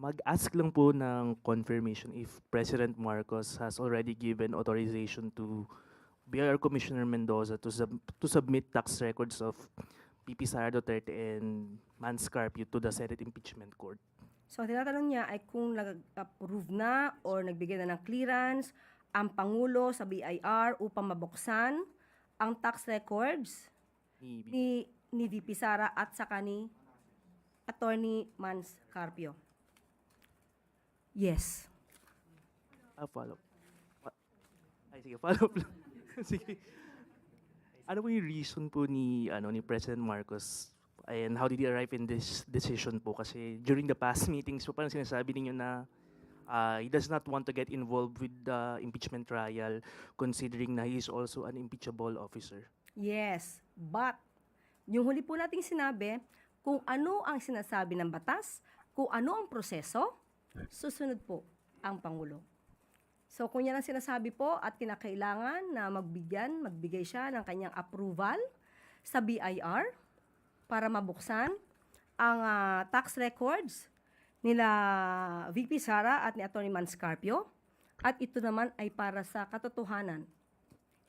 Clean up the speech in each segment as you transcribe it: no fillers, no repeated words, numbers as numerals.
Mag-ask lang po ng confirmation if President Marcos has already given authorization to BIR Commissioner Mendoza to submit tax records of PP Sara Duterte and Mans Carpio to the Senate Impeachment Court. So, ang tinatanong niya ay kung nag-approve na or nagbigay na ng clearance ang Pangulo sa BIR upang mabuksan ang tax records ni VP Sara at saka ni Attorney Mans Carpio. Yes. Follow. Sige, follow up lang. Sige. Ano po yung reason po ni President Marcos and how did he arrive in this decision po? Kasi during the past meetings po parang sinasabi ninyo na he does not want to get involved with the impeachment trial considering na he is also an impeachable officer. Yes, but yung huli po nating sinabi, kung ano ang sinasabi ng batas, kung ano ang proseso, susunod po ang Pangulo. So kung yan ang sinasabi po at kinakailangan na magbigay siya ng kanyang approval sa BIR para mabuksan ang tax records nila VP Sara at ni Atty. Mans Carpio, at ito naman ay para sa katotohanan.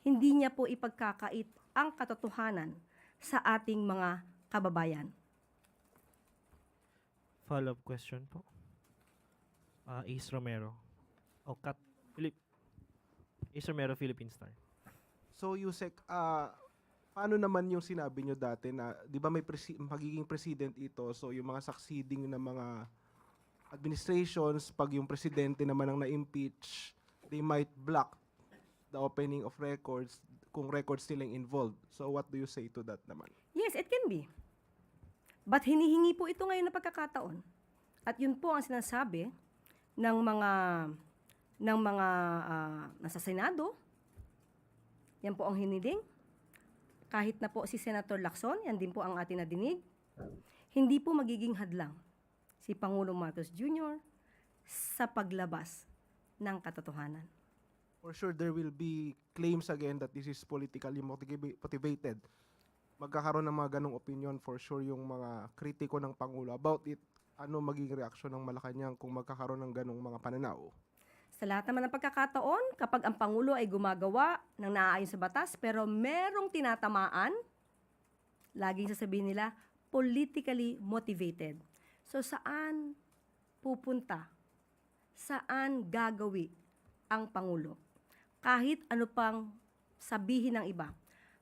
Hindi niya po ipagkakait ang katotohanan sa ating mga kababayan. Follow-up question po. Ace Romero. Ace Romero, Philippine Star. So, Yusek, paano naman yung sinabi nyo dati na, di ba may magiging president ito, so yung mga succeeding na mga administrations, pag yung presidente naman ang na-impeach, they might block the opening of records kung records nilang involved. So, what do you say to that naman? Yes, it can be. But hinihingi po ito ngayon na pagkakataon. At yun po ang sinasabi ng mga nasa Senado. Yan po ang hiniling. Kahit na po si Senator Lacson, yan din po ang ating nadinig. Hindi po magiging hadlang si Pangulong Marcos Jr. sa paglabas ng katotohanan. For sure, there will be claims again that this is politically motivated. Magkakaroon ng mga ganong opinion for sure yung mga kritiko ng Pangulo about it. Ano magiging reaksyon ng Malacanang kung magkakaroon ng ganong mga pananaw? Sa lahat naman ng pagkakataon, kapag ang Pangulo ay gumagawa ng naaayon sa batas pero merong tinatamaan, laging sasabihin nila, politically motivated. So saan pupunta? Saan gagawi ang Pangulo? Kahit ano pang sabihin ng iba.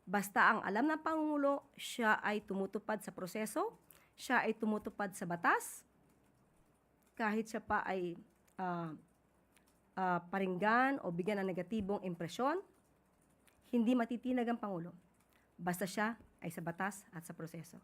Basta ang alam ng Pangulo, siya ay tumutupad sa proseso, siya ay tumutupad sa batas, kahit siya pa ay paringgan o bigyan ng negatibong impresyon, hindi matitinag ang Pangulo. Basta siya ay sa batas at sa proseso.